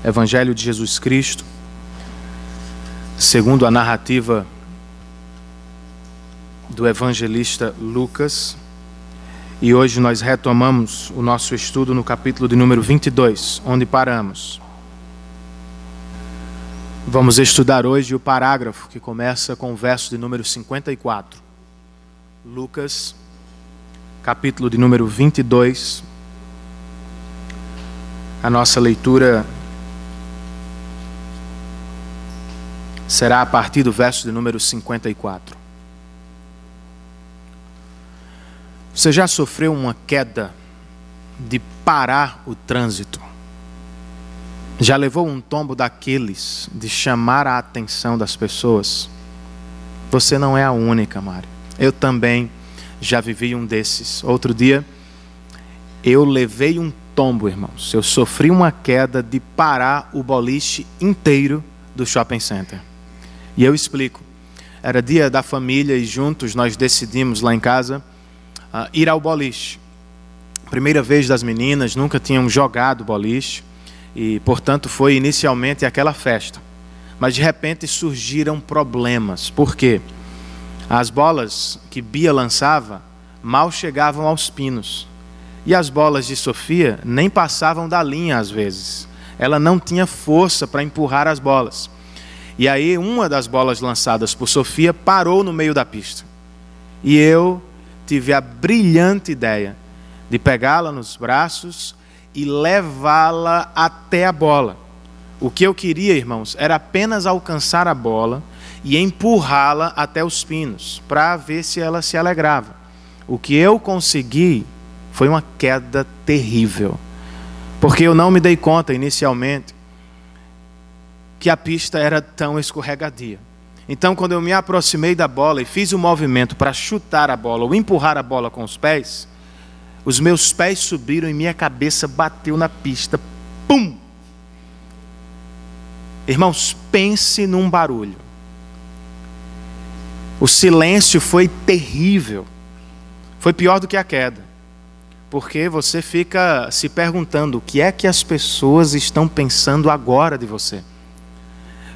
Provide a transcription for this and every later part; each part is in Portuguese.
Evangelho de Jesus Cristo, segundo a narrativa do evangelista Lucas. E hoje nós retomamos o nosso estudo no capítulo de número 22, onde paramos. Vamos estudar hoje o parágrafo que começa com o verso de número 54. Lucas, capítulo de número 22. A nossa leitura será a partir do verso de número 54. Você já sofreu uma queda de parar o trânsito? Já levou um tombo daqueles de chamar a atenção das pessoas? Você não é a única, Mário. Eu também já vivi um desses. Outro dia, eu levei um tombo, irmãos. Eu sofri uma queda de parar o boliche inteiro do shopping center. E eu explico. Era dia da família e juntos nós decidimos lá em casa ir ao boliche. Primeira vez das meninas, nunca tinham jogado boliche e, portanto, foi inicialmente aquela festa. Mas de repente surgiram problemas. Por quê? As bolas que Bia lançava mal chegavam aos pinos. E as bolas de Sofia nem passavam da linha às vezes. Ela não tinha força para empurrar as bolas. E aí uma das bolas lançadas por Sofia parou no meio da pista. E eu tive a brilhante ideia de pegá-la nos braços e levá-la até a bola. O que eu queria, irmãos, era apenas alcançar a bola e empurrá-la até os pinos, para ver se ela se alegrava. O que eu consegui foi uma queda terrível, porque eu não me dei conta inicialmente que a pista era tão escorregadia. Então, quando eu me aproximei da bola e fiz o movimento para chutar a bola ou empurrar a bola com os pés, os meus pés subiram e minha cabeça bateu na pista. Pum! Irmãos, pense num barulho. O silêncio foi terrível. Foi pior do que a queda. Porque você fica se perguntando o que é que as pessoas estão pensando agora de você.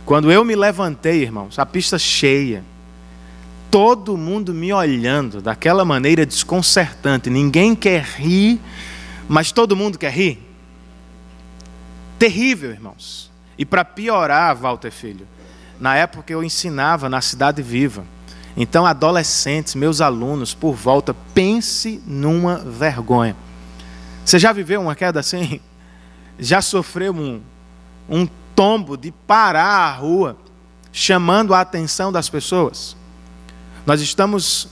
Quando eu me levantei, irmãos, a pista cheia, todo mundo me olhando daquela maneira desconcertante. Ninguém quer rir, mas todo mundo quer rir. Terrível, irmãos. E para piorar, Walter Filho, na época eu ensinava na Cidade Viva. Então, adolescentes, meus alunos, por volta, pense numa vergonha. Você já viveu uma queda assim? Já sofreu um tombo de parar a rua, chamando a atenção das pessoas? Nós estamos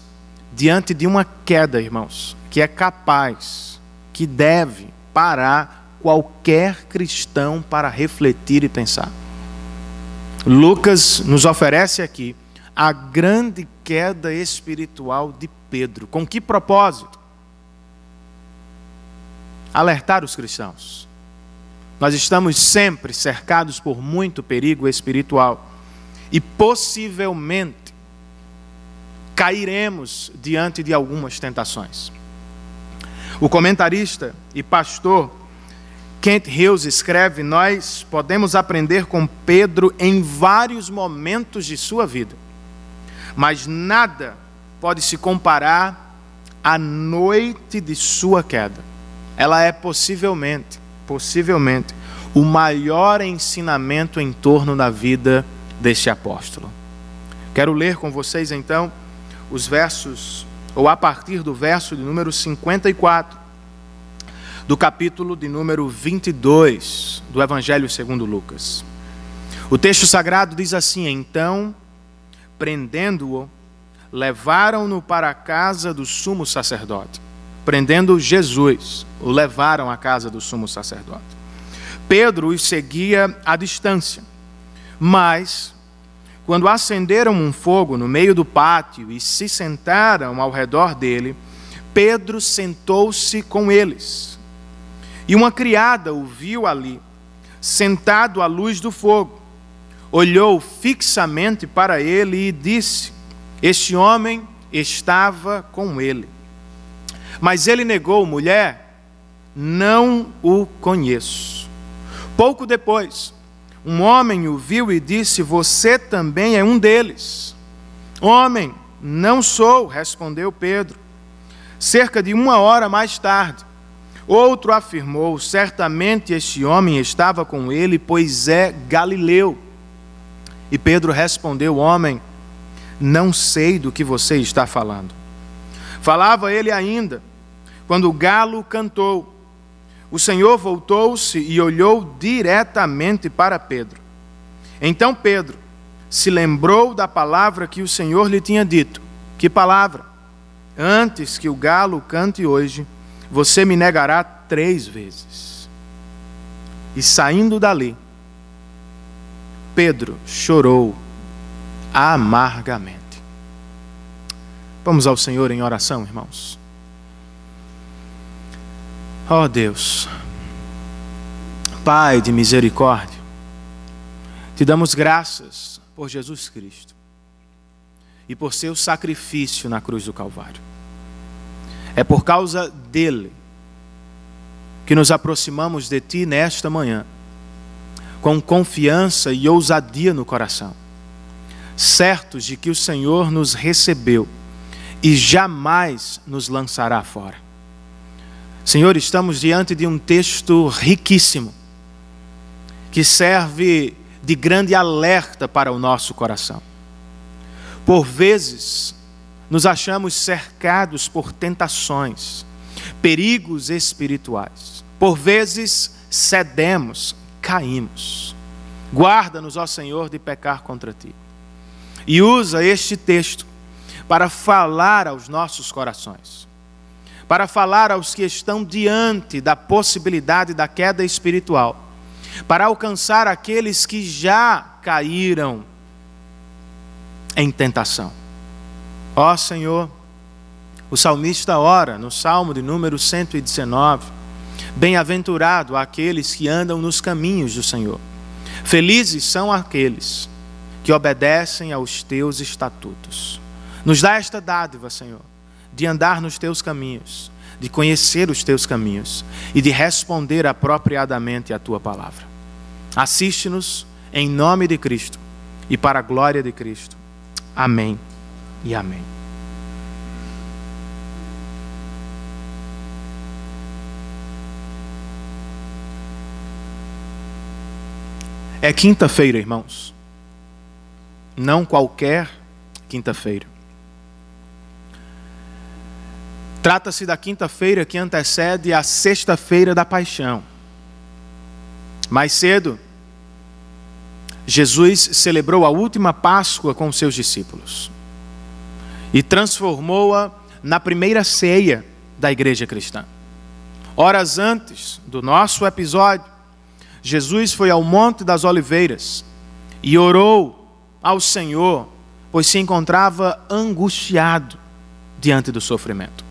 diante de uma queda, irmãos, que é capaz, que deve parar qualquer cristão para refletir e pensar. Lucas nos oferece aqui a grande queda espiritual de Pedro. Com que propósito? Alertar os cristãos. Nós estamos sempre cercados por muito perigo espiritual e possivelmente cairemos diante de algumas tentações. O comentarista e pastor Kent Hughes escreve: nós podemos aprender com Pedro em vários momentos de sua vida, mas nada pode se comparar à noite de sua queda. Ela é possivelmente o maior ensinamento em torno da vida deste apóstolo. Quero ler com vocês então os versos, ou a partir do verso de número 54, do capítulo de número 22 do Evangelho segundo Lucas. O texto sagrado diz assim: então, prendendo-o, levaram-no para a casa do sumo sacerdote. Prendendo Jesus, o levaram à casa do sumo sacerdote. Pedro os seguia à distância, mas, quando acenderam um fogo no meio do pátio e se sentaram ao redor dele, Pedro sentou-se com eles. E uma criada o viu ali, sentado à luz do fogo. Olhou fixamente para ele e disse: este homem estava com ele. Mas ele negou: mulher, não o conheço. Pouco depois, um homem o viu e disse: você também é um deles. Homem, não sou, respondeu Pedro. Cerca de 1 hora mais tarde, outro afirmou: certamente este homem estava com ele, pois é galileu. E Pedro respondeu: homem, não sei do que você está falando. Falava ele ainda, quando o galo cantou. O Senhor voltou-se e olhou diretamente para Pedro. Então Pedro se lembrou da palavra que o Senhor lhe tinha dito. Que palavra? Antes que o galo cante hoje, você me negará 3 vezes. E saindo dali, Pedro chorou amargamente. Vamos ao Senhor em oração, irmãos. Ó Deus, Pai de misericórdia, te damos graças por Jesus Cristo e por seu sacrifício na cruz do Calvário. É por causa dele que nos aproximamos de ti nesta manhã, com confiança e ousadia no coração, certos de que o Senhor nos recebeu e jamais nos lançará fora. Senhor, estamos diante de um texto riquíssimo, que serve de grande alerta para o nosso coração. Por vezes, nos achamos cercados por tentações, perigos espirituais. Por vezes, cedemos, caímos. Guarda-nos, ó Senhor, de pecar contra ti. E usa este texto para falar aos nossos corações, para falar aos que estão diante da possibilidade da queda espiritual, para alcançar aqueles que já caíram em tentação. Ó Senhor, o salmista ora no Salmo de número 119, bem-aventurado aqueles que andam nos caminhos do Senhor. Felizes são aqueles que obedecem aos teus estatutos. Nos dá esta dádiva, Senhor, de andar nos teus caminhos, de conhecer os teus caminhos e de responder apropriadamente à tua palavra. Assiste-nos em nome de Cristo e para a glória de Cristo. Amém e amém. É quinta-feira, irmãos. Não qualquer quinta-feira. Trata-se da quinta-feira que antecede a sexta-feira da paixão. Mais cedo, Jesus celebrou a última Páscoa com seus discípulos e transformou-a na primeira ceia da igreja cristã. Horas antes do nosso episódio, Jesus foi ao Monte das Oliveiras e orou ao Senhor, pois se encontrava angustiado diante do sofrimento.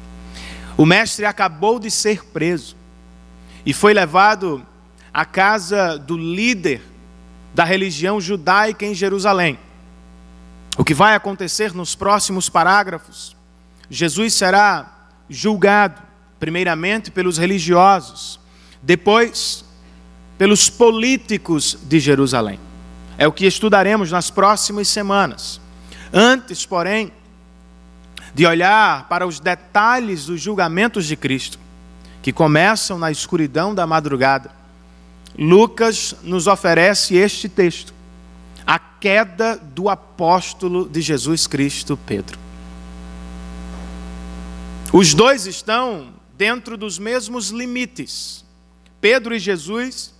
O mestre acabou de ser preso e foi levado à casa do líder da religião judaica em Jerusalém. O que vai acontecer nos próximos parágrafos? Jesus será julgado, primeiramente pelos religiosos, depois pelos políticos de Jerusalém. É o que estudaremos nas próximas semanas. Antes, porém, de olhar para os detalhes dos julgamentos de Cristo, que começam na escuridão da madrugada, Lucas nos oferece este texto, a queda do apóstolo de Jesus Cristo, Pedro. Os dois estão dentro dos mesmos limites. Pedro e Jesus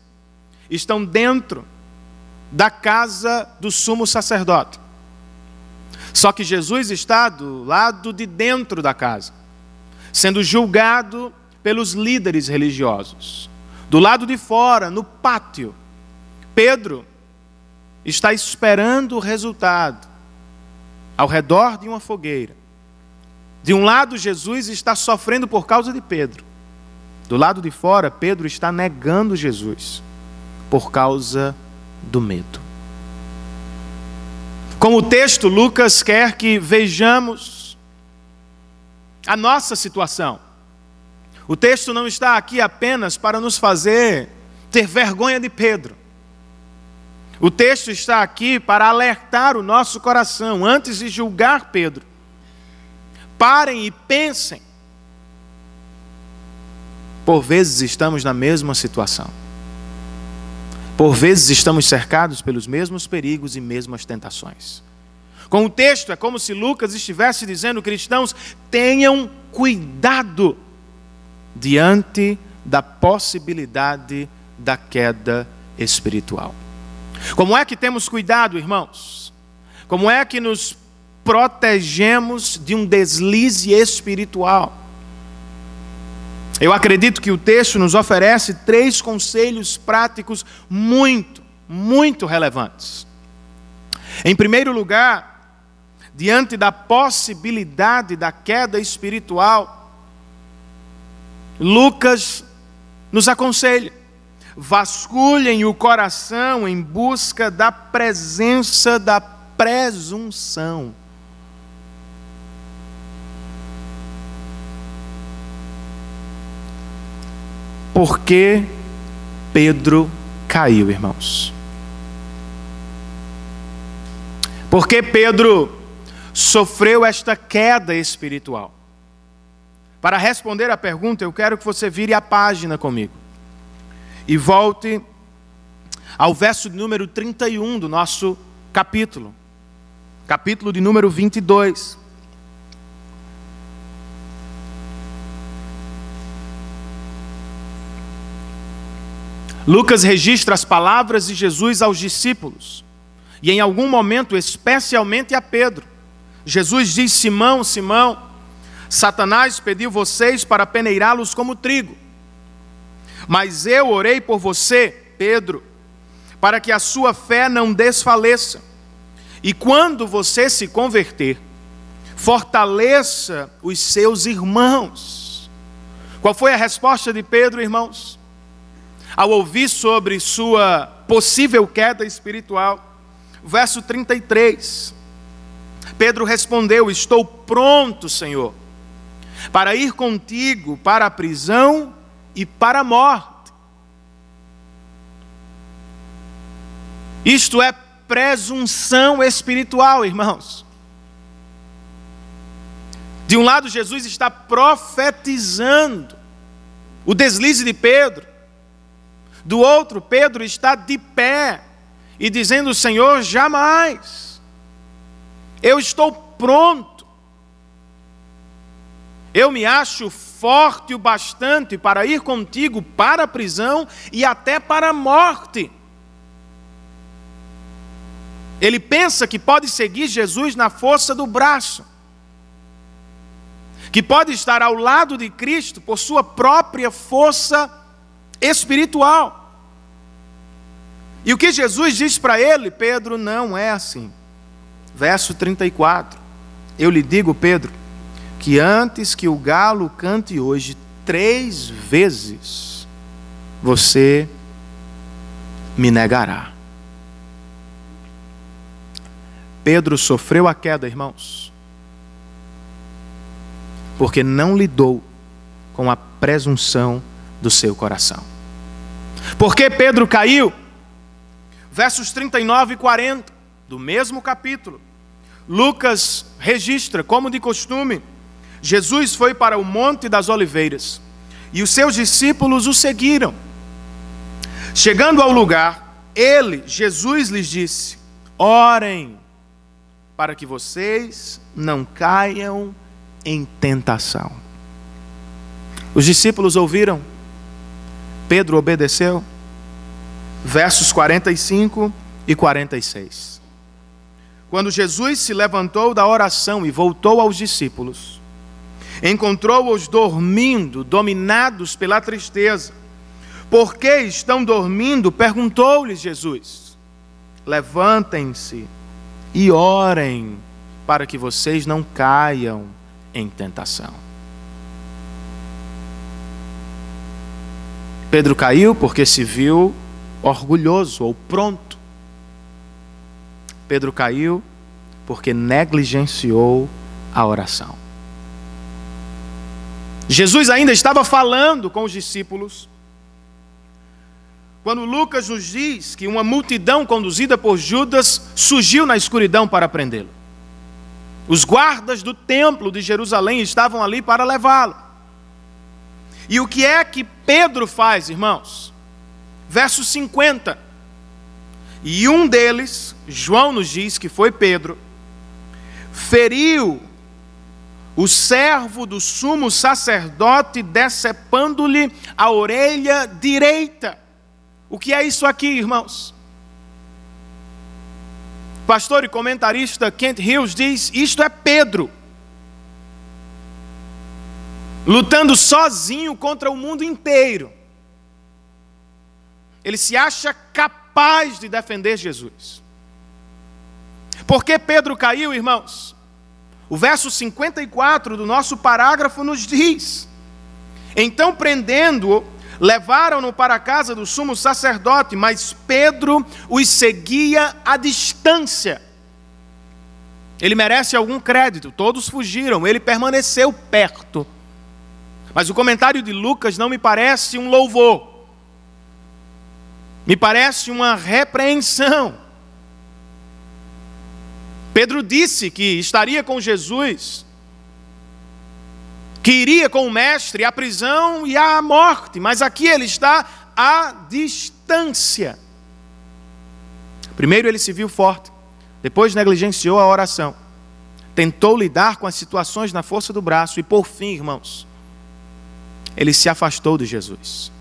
estão dentro da casa do sumo sacerdote. Só que Jesus está do lado de dentro da casa, sendo julgado pelos líderes religiosos. Do lado de fora, no pátio, Pedro está esperando o resultado, ao redor de uma fogueira. De um lado, Jesus está sofrendo por causa de Pedro. Do lado de fora, Pedro está negando Jesus por causa do medo. Com o texto, Lucas quer que vejamos a nossa situação. O texto não está aqui apenas para nos fazer ter vergonha de Pedro. O texto está aqui para alertar o nosso coração, antes de julgar Pedro. Parem e pensem. Por vezes estamos na mesma situação. Por vezes estamos cercados pelos mesmos perigos e mesmas tentações. Com o texto, é como se Lucas estivesse dizendo: cristãos, tenham cuidado diante da possibilidade da queda espiritual. Como é que temos cuidado, irmãos? Como é que nos protegemos de um deslize espiritual? Eu acredito que o texto nos oferece 3 conselhos práticos muito relevantes. Em primeiro lugar, diante da possibilidade da queda espiritual, Lucas nos aconselha: vasculhem o coração em busca da presença da presunção. Por que Pedro caiu, irmãos? Por que Pedro sofreu esta queda espiritual? Para responder à pergunta, eu quero que você vire a página comigo e volte ao verso de número 31 do nosso capítulo. Capítulo de número 22. Lucas registra as palavras de Jesus aos discípulos. E em algum momento, especialmente a Pedro, Jesus diz: Simão, Simão, Satanás pediu vocês para peneirá-los como trigo. Mas eu orei por você, Pedro, para que a sua fé não desfaleça. E quando você se converter, fortaleça os seus irmãos. Qual foi a resposta de Pedro, irmãos? Ao ouvir sobre sua possível queda espiritual, verso 33, Pedro respondeu: estou pronto, Senhor, para ir contigo para a prisão e para a morte. Isto é presunção espiritual, irmãos. De um lado, Jesus está profetizando o deslize de Pedro. Do outro, Pedro está de pé e dizendo: Senhor, jamais. Eu estou pronto. Eu me acho forte o bastante para ir contigo para a prisão e até para a morte. Ele pensa que pode seguir Jesus na força do braço, que pode estar ao lado de Cristo por sua própria força espiritual. E o que Jesus diz para ele: Pedro, não é assim. Verso 34. Eu lhe digo, Pedro, que antes que o galo cante hoje 3 vezes, você me negará. Pedro sofreu a queda, irmãos, porque não lidou com a presunção do seu coração. Por que Pedro caiu? Versos 39 e 40, do mesmo capítulo, Lucas registra, como de costume, Jesus foi para o Monte das Oliveiras e os seus discípulos o seguiram. Chegando ao lugar, Jesus lhes disse: orem para que vocês não caiam em tentação. Os discípulos ouviram, Pedro obedeceu. Versos 45 e 46. Quando Jesus se levantou da oração e voltou aos discípulos, encontrou-os dormindo, dominados pela tristeza. Por que estão dormindo? Perguntou-lhes Jesus. Levantem-se e orem para que vocês não caiam em tentação. Pedro caiu porque se viu orgulhoso ou pronto. Pedro caiu porque negligenciou a oração. Jesus ainda estava falando com os discípulos quando Lucas nos diz que uma multidão conduzida por Judas surgiu na escuridão para prendê-lo. Os guardas do templo de Jerusalém estavam ali para levá-lo. E o que é que Pedro faz, irmãos? Verso 50. E um deles, João nos diz que foi Pedro, feriu o servo do sumo sacerdote, decepando-lhe a orelha direita. O que é isso aqui, irmãos? O pastor e comentarista Kent Hughes diz: isto é Pedro lutando sozinho contra o mundo inteiro. Ele se acha capaz de defender Jesus. Por que Pedro caiu, irmãos? O verso 54 do nosso parágrafo nos diz: então, prendendo-o, levaram-no para a casa do sumo sacerdote, mas Pedro os seguia à distância. Ele merece algum crédito, todos fugiram, ele permaneceu perto. Mas o comentário de Lucas não me parece um louvor, me parece uma repreensão. Pedro disse que estaria com Jesus, que iria com o mestre à prisão e à morte, mas aqui ele está à distância. Primeiro ele se viu forte, depois negligenciou a oração, tentou lidar com as situações na força do braço e por fim, irmãos, ele se afastou de Jesus.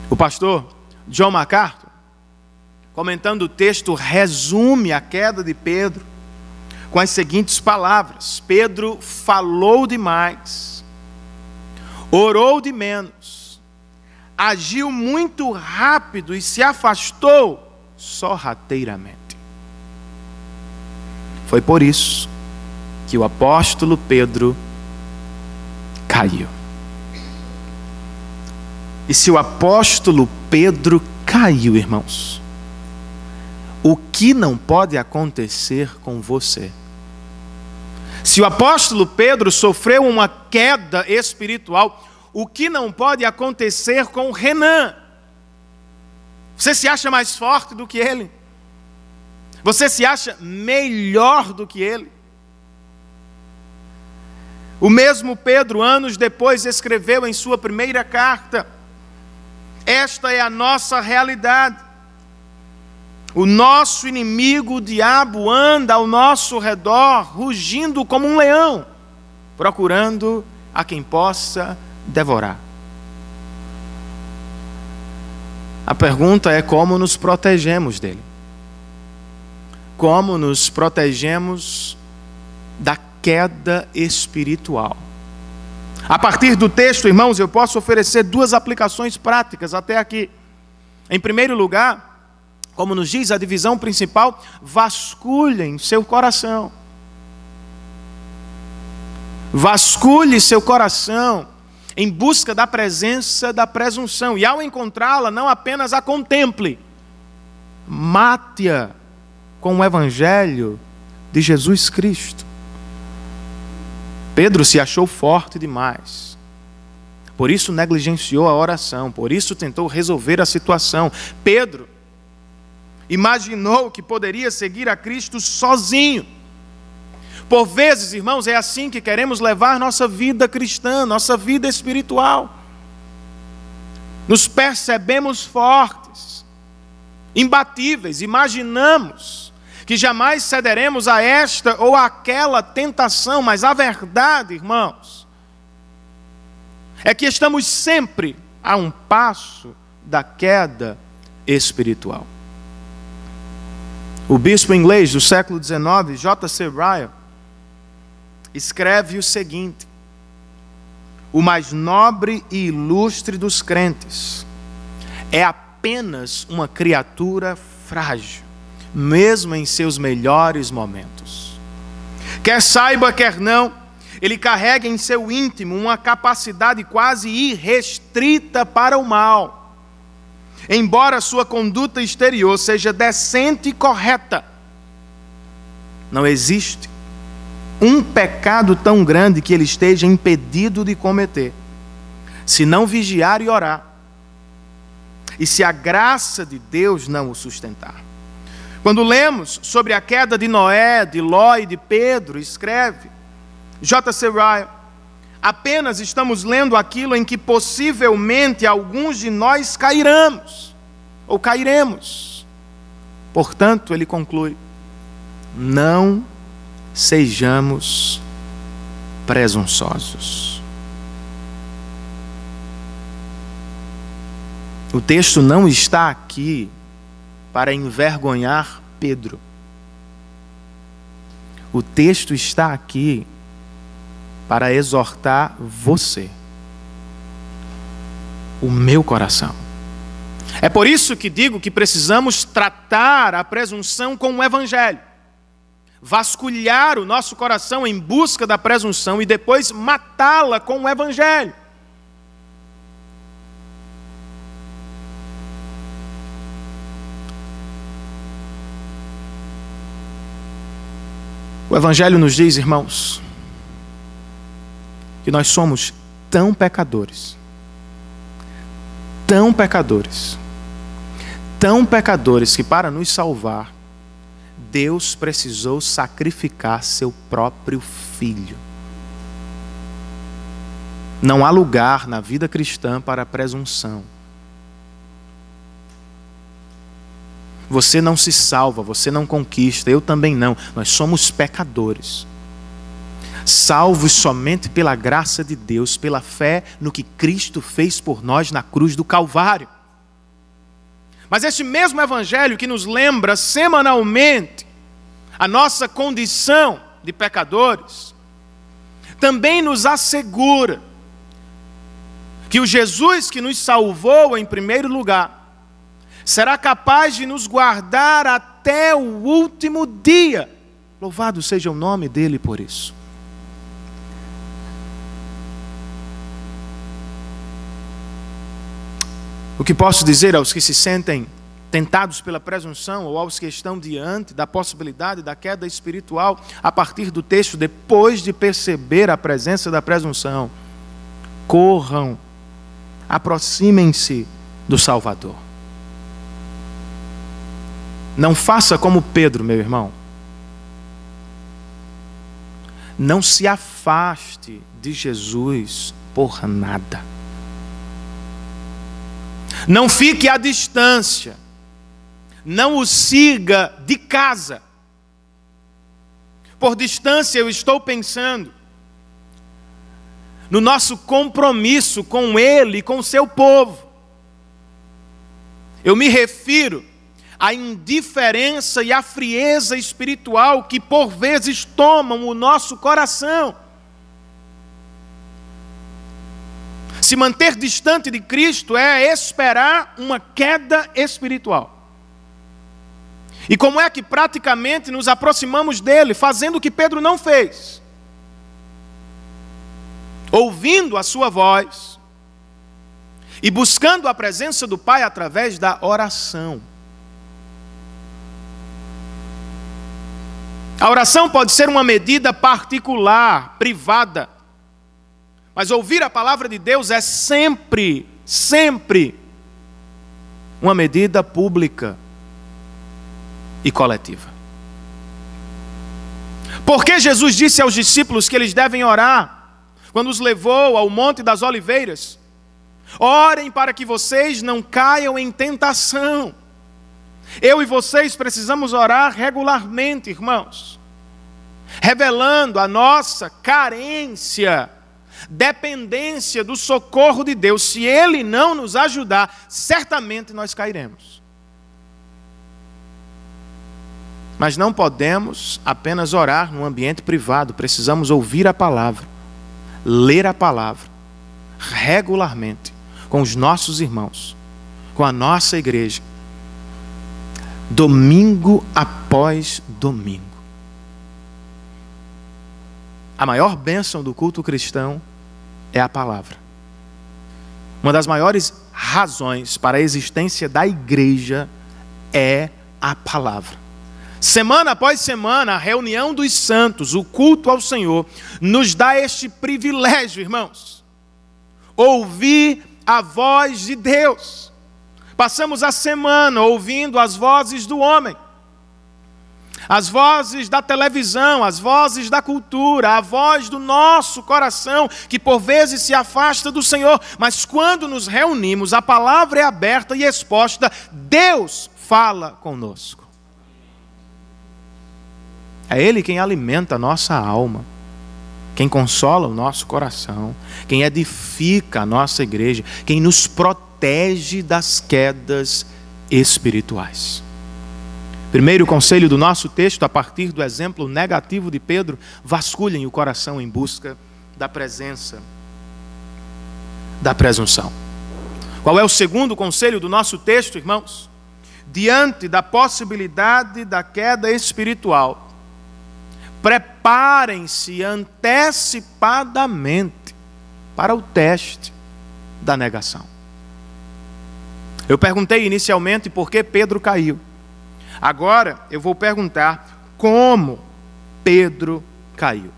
O pastor John MacArthur, comentando o texto, resume a queda de Pedro com as seguintes palavras: Pedro falou demais, orou de menos, agiu muito rápido e se afastou sorrateiramente. Foi por isso que o apóstolo Pedro caiu. E se o apóstolo Pedro caiu, irmãos, o que não pode acontecer com você? Se o apóstolo Pedro sofreu uma queda espiritual, o que não pode acontecer com Renan? Você se acha mais forte do que ele? Você se acha melhor do que ele? O mesmo Pedro, anos depois, escreveu em sua primeira carta: esta é a nossa realidade. O nosso inimigo, o diabo, anda ao nosso redor, rugindo como um leão, procurando a quem possa devorar. A pergunta é: como nos protegemos dele? Como nos protegemos da queda espiritual? A partir do texto, irmãos, eu posso oferecer duas aplicações práticas até aqui. Em primeiro lugar, como nos diz a divisão principal, vasculhem seu coração. Vasculhe seu coração em busca da presença da presunção. E ao encontrá-la, não apenas a contemple, mate-a com o evangelho de Jesus Cristo. Pedro se achou forte demais, por isso negligenciou a oração, por isso tentou resolver a situação. Pedro imaginou que poderia seguir a Cristo sozinho. Por vezes, irmãos, é assim que queremos levar nossa vida cristã, nossa vida espiritual. Nos percebemos fortes, imbatíveis, imaginamos que jamais cederemos a esta ou aquela tentação, mas a verdade, irmãos, é que estamos sempre a um passo da queda espiritual. O bispo inglês do século XIX, J.C. Ryle, escreve o seguinte: o mais nobre e ilustre dos crentes é apenas uma criatura frágil, mesmo em seus melhores momentos. Quer saiba, quer não, ele carrega em seu íntimo uma capacidade quase irrestrita para o mal. Embora sua conduta exterior seja decente e correta, não existe um pecado tão grande que ele esteja impedido de cometer, se não vigiar e orar, e se a graça de Deus não o sustentar. Quando lemos sobre a queda de Noé, de Ló e de Pedro, escreve J.C. Ryle, apenas estamos lendo aquilo em que possivelmente alguns de nós cairemos, ou cairemos. Portanto, ele conclui, não sejamos presunçosos. O texto não está aqui para envergonhar Pedro. O texto está aqui para exortar você, o meu coração. É por isso que digo que precisamos tratar a presunção com o Evangelho. Vasculhar o nosso coração em busca da presunção e depois matá-la com o Evangelho. O Evangelho nos diz, irmãos, que nós somos tão pecadores, que para nos salvar, Deus precisou sacrificar seu próprio Filho. Não há lugar na vida cristã para a presunção. Você não se salva, você não conquista, eu também não. Nós somos pecadores. Salvos somente pela graça de Deus, pela fé no que Cristo fez por nós na cruz do Calvário. Mas este mesmo Evangelho que nos lembra semanalmente a nossa condição de pecadores, também nos assegura que o Jesus que nos salvou em primeiro lugar, será capaz de nos guardar até o último dia. Louvado seja o nome dele por isso. O que posso dizer aos que se sentem tentados pela presunção ou aos que estão diante da possibilidade da queda espiritual a partir do texto, depois de perceber a presença da presunção, corram, aproximem-se do Salvador. Não faça como Pedro, meu irmão. Não se afaste de Jesus por nada. Não fique à distância. Não o siga de casa. Por distância eu estou pensando no nosso compromisso com Ele e com o seu povo. Eu me refiro à indiferença e à frieza espiritual que por vezes tomam o nosso coração. Se manter distante de Cristo é esperar uma queda espiritual. E como é que praticamente nos aproximamos dele, fazendo o que Pedro não fez? Ouvindo a sua voz e buscando a presença do Pai através da oração. A oração pode ser uma medida particular, privada, mas ouvir a palavra de Deus é sempre uma medida pública e coletiva. Porque Jesus disse aos discípulos que eles devem orar quando os levou ao Monte das Oliveiras? Orem para que vocês não caiam em tentação. Eu e vocês precisamos orar regularmente, irmãos, revelando a nossa carência, dependência do socorro de Deus. Se Ele não nos ajudar, certamente nós cairemos. Mas não podemos apenas orar num ambiente privado, precisamos ouvir a palavra, ler a palavra, regularmente, com os nossos irmãos, com a nossa igreja, domingo após domingo. A maior bênção do culto cristão é a palavra. Uma das maiores razões para a existência da igreja é a palavra. Semana após semana, a reunião dos santos, o culto ao Senhor, nos dá este privilégio, irmãos. Ouvir a voz de Deus. Passamos a semana ouvindo as vozes do homem, as vozes da televisão, as vozes da cultura, a voz do nosso coração, que por vezes se afasta do Senhor, mas quando nos reunimos, a palavra é aberta e exposta, Deus fala conosco. É Ele quem alimenta a nossa alma, quem consola o nosso coração, quem edifica a nossa igreja, quem nos protege das quedas espirituais. Primeiro conselho do nosso texto, a partir do exemplo negativo de Pedro: vasculhem o coração em busca da presença da presunção. Qual é o segundo conselho do nosso texto, irmãos? Diante da possibilidade da queda espiritual, preparem-se antecipadamente para o teste da negação. Eu perguntei inicialmente por que Pedro caiu. Agora eu vou perguntar como Pedro caiu.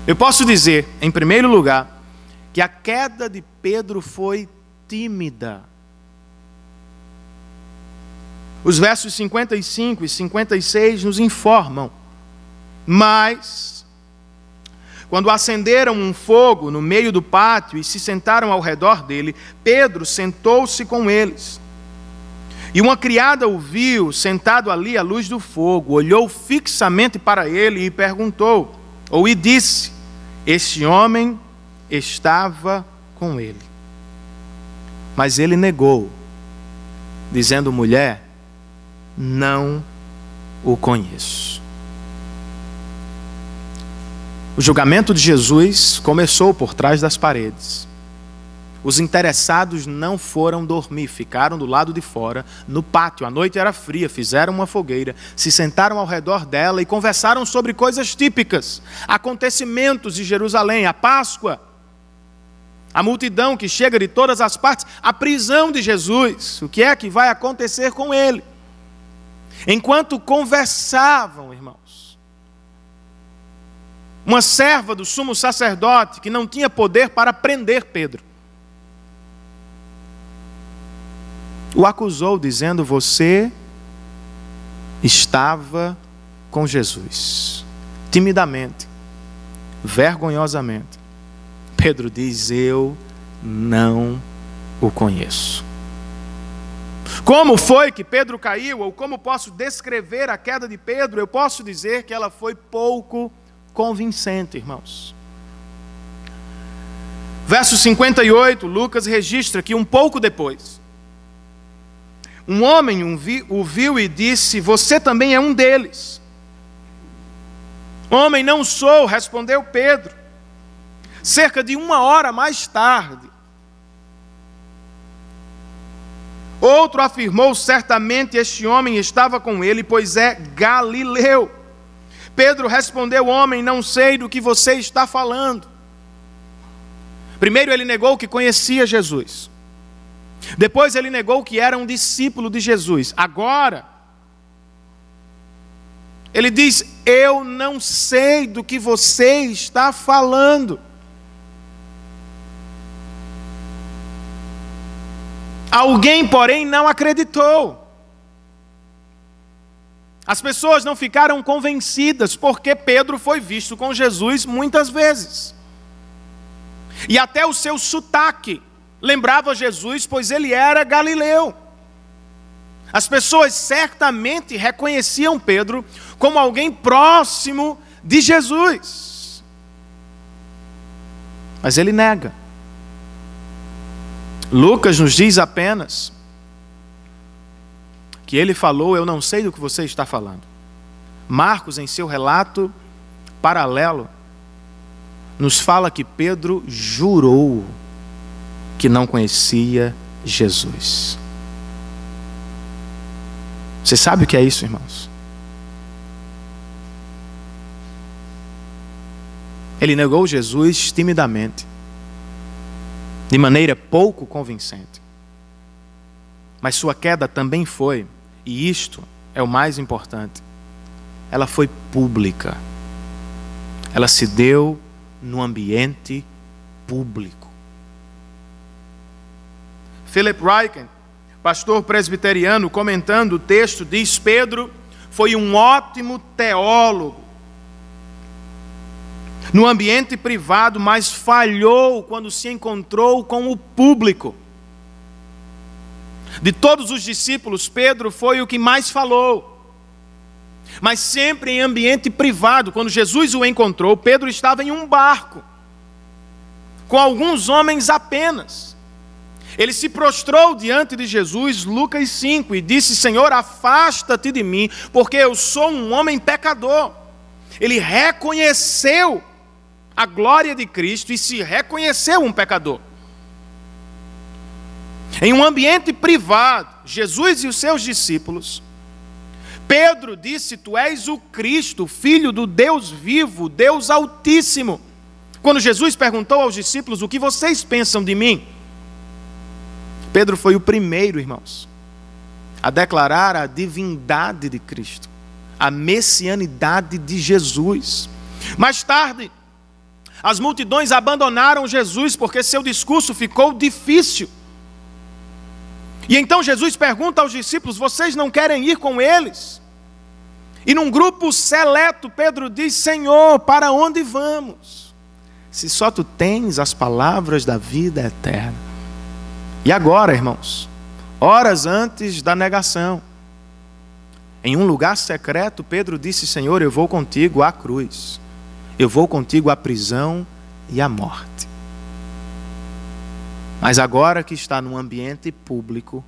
Eu posso dizer, em primeiro lugar, que a queda de Pedro foi tímida. Os versos 55 e 56 nos informam: mas, quando acenderam um fogo no meio do pátio e se sentaram ao redor dele, Pedro sentou-se com eles. E uma criada o viu sentado ali à luz do fogo, olhou fixamente para ele e perguntou, e disse: este homem estava com ele. Mas ele negou, dizendo: mulher, não o conheço. O julgamento de Jesus começou por trás das paredes. Os interessados não foram dormir, ficaram do lado de fora, no pátio. A noite era fria, fizeram uma fogueira, se sentaram ao redor dela e conversaram sobre coisas típicas, acontecimentos de Jerusalém, a Páscoa, a multidão que chega de todas as partes, a prisão de Jesus, o que é que vai acontecer com ele. Enquanto conversavam, irmãos, uma serva do sumo sacerdote, que não tinha poder para prender Pedro, o acusou, dizendo: você estava com Jesus. Timidamente, vergonhosamente, Pedro diz: eu não o conheço. Como foi que Pedro caiu, ou como posso descrever a queda de Pedro? Eu posso dizer que ela foi pouco convincente, irmãos. Verso 58, Lucas registra que um pouco depois, um homem o viu e disse: você também é um deles. Homem, não sou, respondeu Pedro. Cerca de 1 hora mais tarde, outro afirmou: certamente este homem estava com ele, pois é galileu. Pedro respondeu: homem, não sei do que você está falando. Primeiro ele negou que conhecia Jesus. Depois ele negou que era um discípulo de Jesus. Agora, ele diz: eu não sei do que você está falando. Alguém, porém, não acreditou. As pessoas não ficaram convencidas, porque Pedro foi visto com Jesus muitas vezes. E até o seu sotaque lembrava Jesus, pois ele era galileu. As pessoas certamente reconheciam Pedro como alguém próximo de Jesus. Mas ele nega. Lucas nos diz apenas que ele falou: eu não sei do que você está falando. Marcos, em seu relato paralelo, nos fala que Pedro jurou que não conhecia Jesus. Você sabe o que é isso, irmãos? Ele negou Jesus timidamente, de maneira pouco convincente. Mas sua queda também foi, e isto é o mais importante, ela foi pública. Ela se deu no ambiente público. Philip Ryken, pastor presbiteriano, comentando o texto, diz: Pedro foi um ótimo teólogo no ambiente privado, mas falhou quando se encontrou com o público. De todos os discípulos, Pedro foi o que mais falou, mas sempre em ambiente privado. Quando Jesus o encontrou, Pedro estava em um barco, com alguns homens apenas. Ele se prostrou diante de Jesus, Lucas 5, e disse: Senhor, afasta-te de mim, porque eu sou um homem pecador. Ele reconheceu a glória de Cristo e se reconheceu um pecador. Em um ambiente privado, Jesus e os seus discípulos, Pedro disse: Tu és o Cristo, filho do Deus vivo, Deus Altíssimo. Quando Jesus perguntou aos discípulos: O que vocês pensam de mim? Pedro foi o primeiro, irmãos, a declarar a divindade de Cristo, a messianidade de Jesus. Mais tarde, as multidões abandonaram Jesus porque seu discurso ficou difícil. E então Jesus pergunta aos discípulos: vocês não querem ir com eles? E num grupo seleto, Pedro diz: Senhor, para onde vamos? Se só tu tens as palavras da vida eterna. E agora, irmãos, horas antes da negação, em um lugar secreto, Pedro disse: Senhor, eu vou contigo à cruz, eu vou contigo à prisão e à morte. Mas agora que está num ambiente público,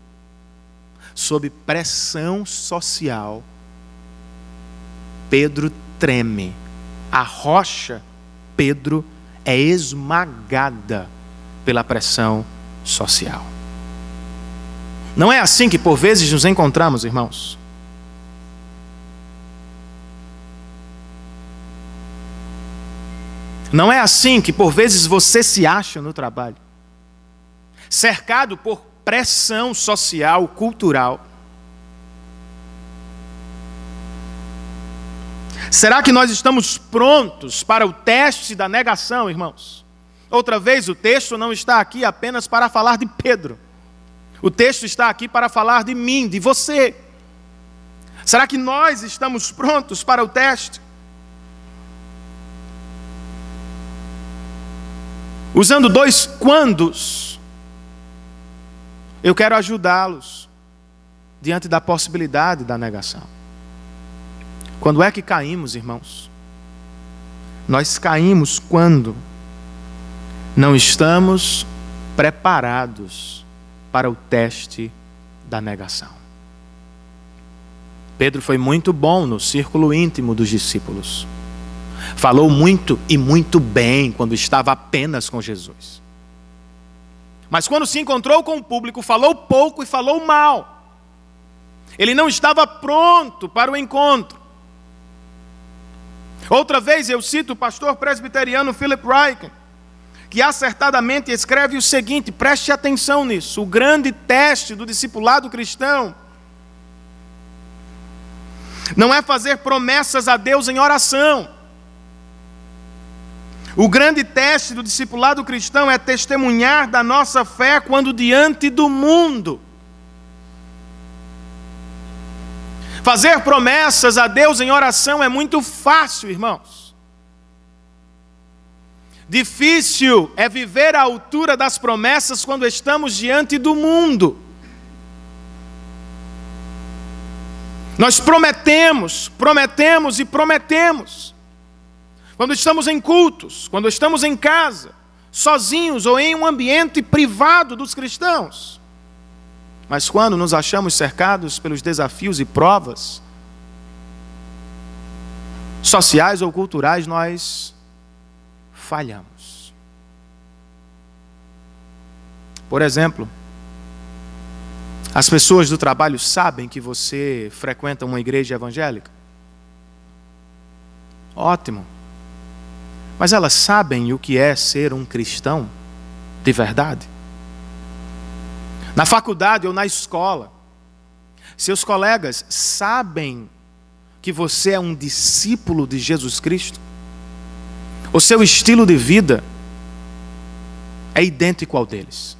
sob pressão social, Pedro treme. A rocha, Pedro, é esmagada pela pressão social. Não é assim que por vezes nos encontramos, irmãos? Não é assim que por vezes você se acha no trabalho, cercado por pressão social, cultural? Será que nós estamos prontos para o teste da negação, irmãos? Outra vez, o texto não está aqui apenas para falar de Pedro. O texto está aqui para falar de mim, de você. Será que nós estamos prontos para o teste? Usando dois quandos, eu quero ajudá-los diante da possibilidade da negação. Quando é que caímos, irmãos? Nós caímos quando não estamos preparados para o teste da negação. Pedro foi muito bom no círculo íntimo dos discípulos. Falou muito e muito bem quando estava apenas com Jesus. Mas quando se encontrou com o público, falou pouco e falou mal. Ele não estava pronto para o encontro. Outra vez eu cito o pastor presbiteriano Philip Ryken, que acertadamente escreve o seguinte: preste atenção nisso. O grande teste do discipulado cristão não é fazer promessas a Deus em oração. O grande teste do discipulado cristão é testemunhar da nossa fé quando diante do mundo. Fazer promessas a Deus em oração é muito fácil, irmãos. Difícil é viver à altura das promessas quando estamos diante do mundo. Nós prometemos e prometemos. Quando estamos em cultos, quando estamos em casa, sozinhos ou em um ambiente privado dos cristãos. Mas quando nos achamos cercados pelos desafios e provas sociais ou culturais, nós falhamos. Por exemplo, as pessoas do trabalho sabem que você frequenta uma igreja evangélica? Ótimo. Mas elas sabem o que é ser um cristão de verdade? Na faculdade ou na escola, seus colegas sabem que você é um discípulo de Jesus Cristo? O seu estilo de vida é idêntico ao deles?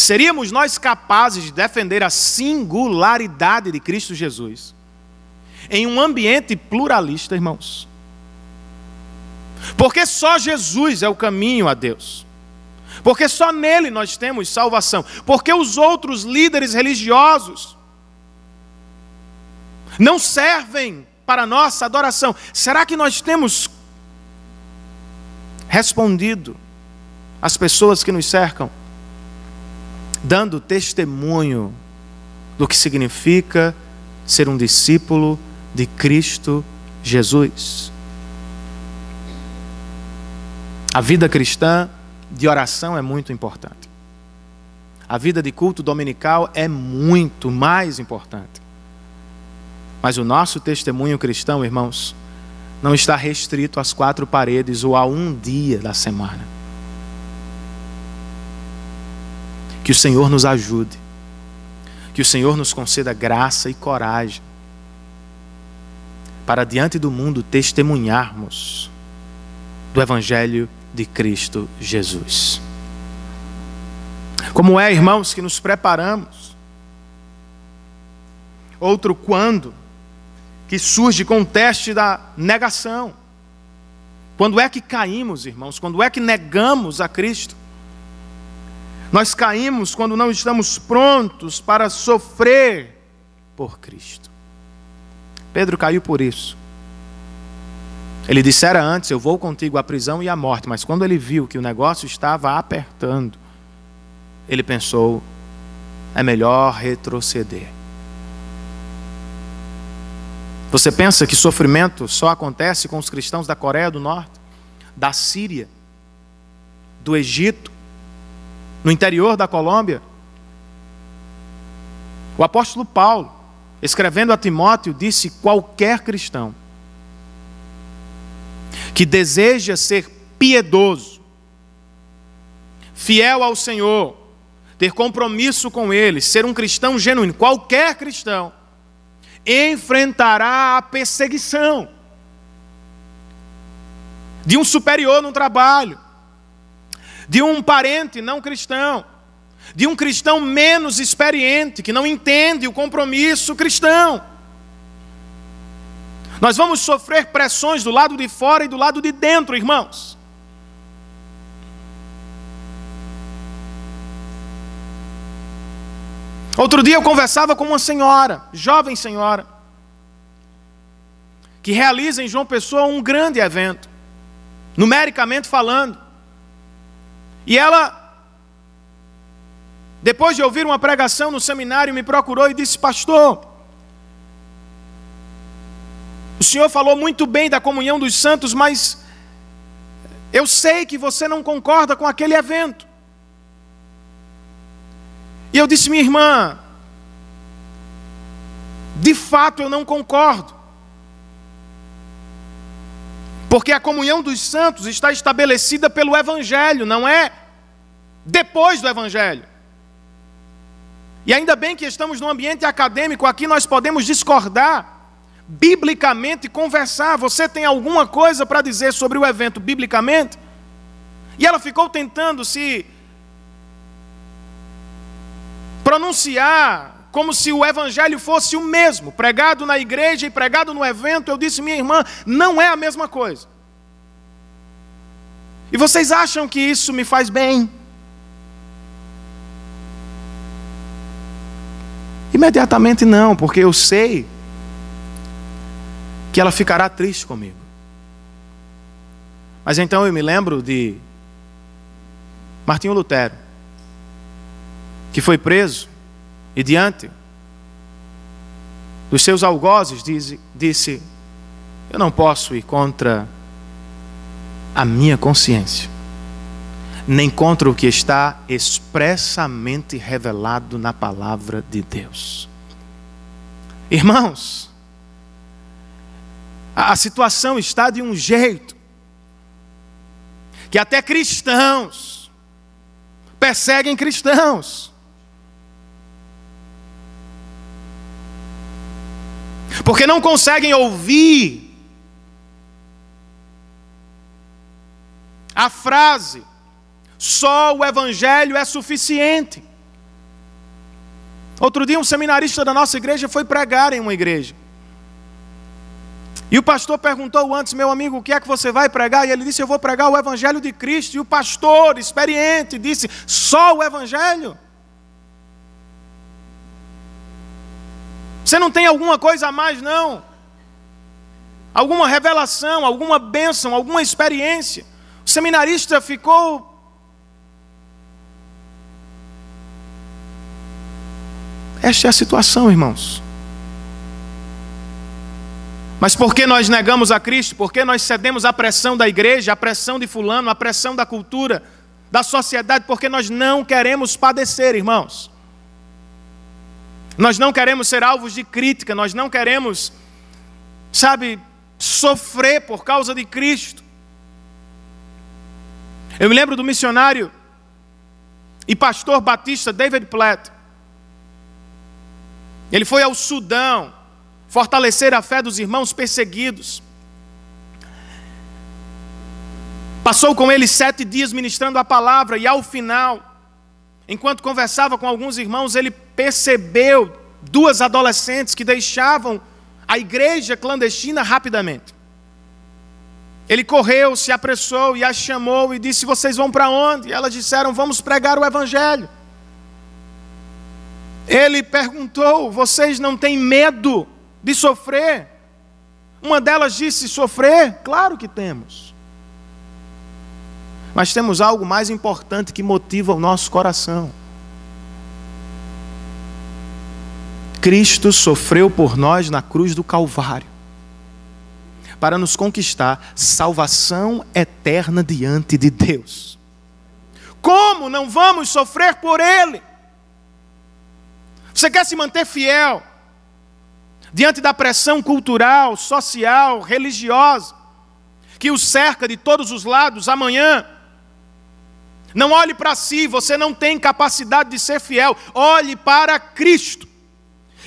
seríamos nós capazes de defender a singularidade de Cristo Jesus em um ambiente pluralista, irmãos? Porque só Jesus é o caminho a Deus. Porque só nele nós temos salvação. Porque os outros líderes religiosos não servem para a nossa adoração. Será que nós temos respondido às pessoas que nos cercam, dando testemunho do que significa ser um discípulo de Cristo Jesus? A vida cristã de oração é muito importante. A vida de culto dominical é muito mais importante. Mas o nosso testemunho cristão, irmãos, não está restrito às 4 paredes ou a um dia da semana. Que o Senhor nos ajude. Que o Senhor nos conceda graça e coragem para diante do mundo testemunharmos do Evangelho de Cristo Jesus. Como é, irmãos, que nos preparamos? Outro quando que surge com o teste da negação. Quando é que caímos, irmãos? Quando é que negamos a Cristo? Nós caímos quando não estamos prontos para sofrer por Cristo. Pedro caiu por isso. Ele dissera antes: eu vou contigo à prisão e à morte. Mas quando ele viu que o negócio estava apertando, ele pensou: é melhor retroceder. Você pensa que sofrimento só acontece com os cristãos da Coreia do Norte, da Síria, do Egito, no interior da Colômbia? O apóstolo Paulo, escrevendo a Timóteo, disse: qualquer cristão que deseja ser piedoso, fiel ao Senhor, ter compromisso com Ele, ser um cristão genuíno, qualquer cristão, enfrentará a perseguição de um superior no trabalho, de um parente não cristão, de um cristão menos experiente, que não entende o compromisso cristão. Nós vamos sofrer pressões do lado de fora e do lado de dentro, irmãos. Outro dia eu conversava com uma senhora, jovem senhora, que realiza em João Pessoa um grande evento, numericamente falando. E ela, depois de ouvir uma pregação no seminário, me procurou e disse: pastor, o senhor falou muito bem da comunhão dos santos, mas eu sei que você não concorda com aquele evento. E eu disse: minha irmã, de fato eu não concordo. Porque a comunhão dos santos está estabelecida pelo Evangelho, não é depois do Evangelho. E ainda bem que estamos num ambiente acadêmico, aqui nós podemos discordar, biblicamente conversar. Você tem alguma coisa para dizer sobre o evento biblicamente? E ela ficou tentando se pronunciar como se o Evangelho fosse o mesmo, pregado na igreja e pregado no evento. Eu disse: minha irmã, não é a mesma coisa. E vocês acham que isso me faz bem? Imediatamente não, porque eu sei que ela ficará triste comigo. Mas então eu me lembro de Martinho Lutero, que foi preso e diante dos seus algozes disse: eu não posso ir contra a minha consciência, nem contra o que está expressamente revelado na palavra de Deus. Irmãos, a situação está de um jeito que até cristãos perseguem cristãos, porque não conseguem ouvir a frase: só o Evangelho é suficiente. Outro dia um seminarista da nossa igreja foi pregar em uma igreja. E o pastor perguntou antes: meu amigo, o que é que você vai pregar? E ele disse: eu vou pregar o Evangelho de Cristo. E o pastor, experiente, disse: só o Evangelho? Você não tem alguma coisa a mais, não? Alguma revelação, alguma bênção, alguma experiência? O seminarista ficou... Esta é a situação, irmãos. Mas por que nós negamos a Cristo? Por que nós cedemos à pressão da igreja, à pressão de fulano, à pressão da cultura, da sociedade? Porque nós não queremos padecer, irmãos. Nós não queremos ser alvos de crítica, nós não queremos, sofrer por causa de Cristo. Eu me lembro do missionário e pastor batista David Platt. Ele foi ao Sudão fortalecer a fé dos irmãos perseguidos. Passou com eles 7 dias ministrando a palavra, e ao final, enquanto conversava com alguns irmãos, ele percebeu 2 adolescentes que deixavam a igreja clandestina rapidamente. Ele correu, se apressou e as chamou e disse: vocês vão para onde? E elas disseram: vamos pregar o Evangelho. Ele perguntou: vocês não têm medo de sofrer? Uma delas disse: sofrer? Claro que temos. Mas temos algo mais importante que motiva o nosso coração. Cristo sofreu por nós na cruz do Calvário, para nos conquistar salvação eterna diante de Deus. Como não vamos sofrer por Ele? Você quer se manter fiel diante da pressão cultural, social, religiosa, que o cerca de todos os lados amanhã? Não olhe para si, você não tem capacidade de ser fiel. Olhe para Cristo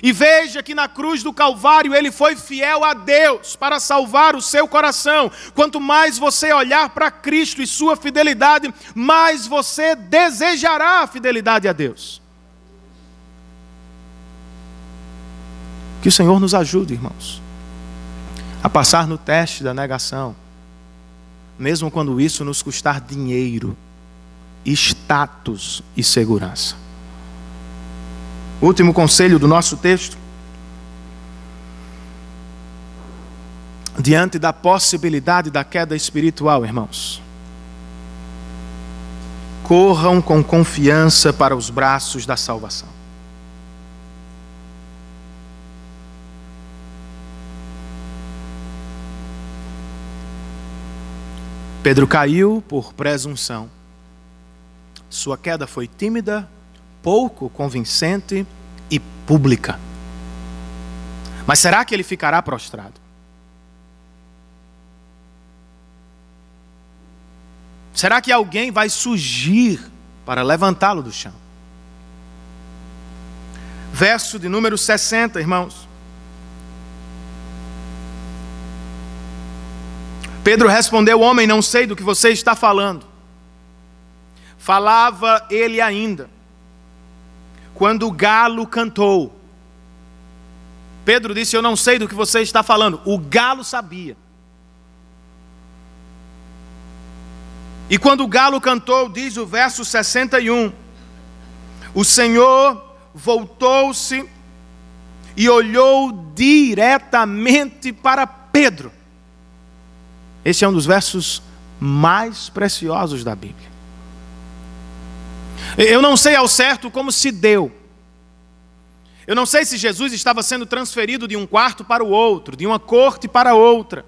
e veja que na cruz do Calvário Ele foi fiel a Deus para salvar o seu coração. Quanto mais você olhar para Cristo e sua fidelidade, mais você desejará a fidelidade a Deus. Que o Senhor nos ajude, irmãos, a passar no teste da negação, mesmo quando isso nos custar dinheiro, status e segurança. Último conselho do nosso texto: diante da possibilidade da queda espiritual, irmãos, corram com confiança para os braços da salvação. Pedro caiu por presunção. Sua queda foi tímida, pouco convincente e pública. Mas será que ele ficará prostrado? Será que alguém vai surgir para levantá-lo do chão? Verso de número 60, irmãos. Pedro respondeu: homem, não sei do que você está falando. Falava ele ainda, quando o galo cantou. Pedro disse: eu não sei do que você está falando. O galo sabia. E quando o galo cantou, diz o verso 61, o Senhor voltou-se e olhou diretamente para Pedro. Este é um dos versos mais preciosos da Bíblia. Eu não sei ao certo como se deu. Eu não sei se Jesus estava sendo transferido de um quarto para o outro, de uma corte para outra.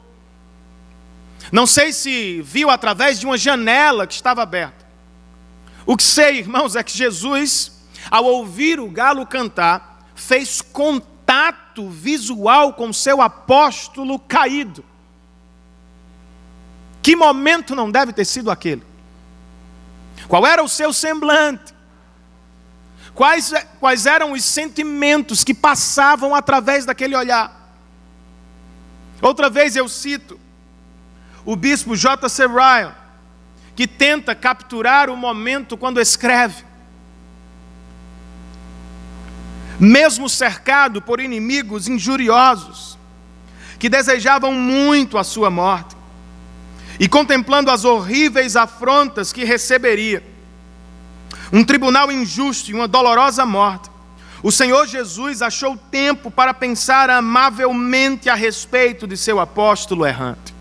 Não sei se viu através de uma janela que estava aberta. O que sei, irmãos, é que Jesus, ao ouvir o galo cantar, fez contato visual com seu apóstolo caído. Que momento não deve ter sido aquele? Qual era o seu semblante? Quais eram os sentimentos que passavam através daquele olhar? Outra vez eu cito o bispo J.C. Ryle, que tenta capturar o momento quando escreve: mesmo cercado por inimigos injuriosos, que desejavam muito a sua morte, e contemplando as horríveis afrontas que receberia, um tribunal injusto e uma dolorosa morte, o Senhor Jesus achou tempo para pensar amavelmente a respeito de seu apóstolo errante.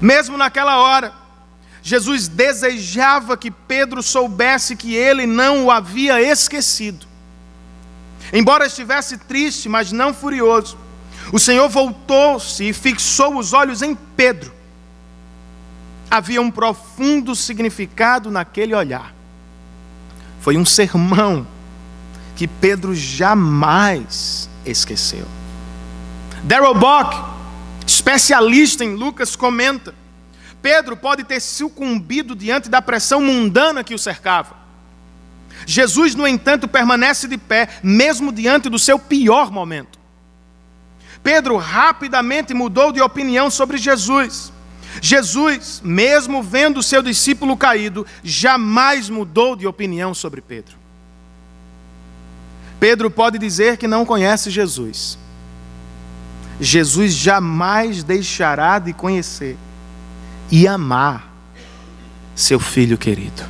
Mesmo naquela hora, Jesus desejava que Pedro soubesse que ele não o havia esquecido. Embora estivesse triste, mas não furioso, o Senhor voltou-se e fixou os olhos em Pedro. Havia um profundo significado naquele olhar. Foi um sermão que Pedro jamais esqueceu. Darrell Bock, especialista em Lucas, comenta: Pedro pode ter sucumbido diante da pressão mundana que o cercava. Jesus, no entanto, permanece de pé, mesmo diante do seu pior momento. Pedro rapidamente mudou de opinião sobre Jesus. Jesus, mesmo vendo seu discípulo caído, jamais mudou de opinião sobre Pedro. Pedro pode dizer que não conhece Jesus. Jesus jamais deixará de conhecer e amar seu filho querido.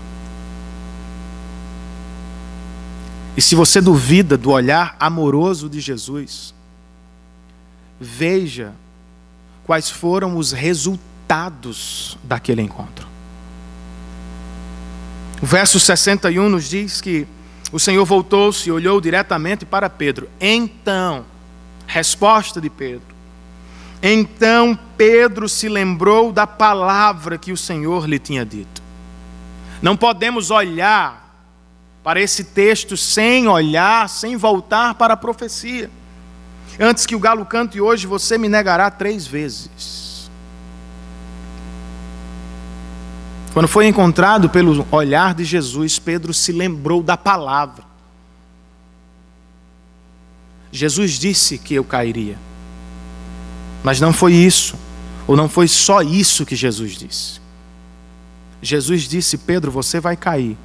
E se você duvida do olhar amoroso de Jesus, veja quais foram os resultados daquele encontro. O verso 61 nos diz que o Senhor voltou-se e olhou diretamente para Pedro. Então, resposta de Pedro. Então Pedro se lembrou da palavra que o Senhor lhe tinha dito. Não podemos olhar para esse texto sem voltar para a profecia. Antes que o galo cante hoje, você me negará 3 vezes. Quando foi encontrado pelo olhar de Jesus, Pedro se lembrou da palavra. Jesus disse que eu cairia. Mas não foi isso, ou não foi só isso que Jesus disse. Jesus disse: Pedro, você vai cair,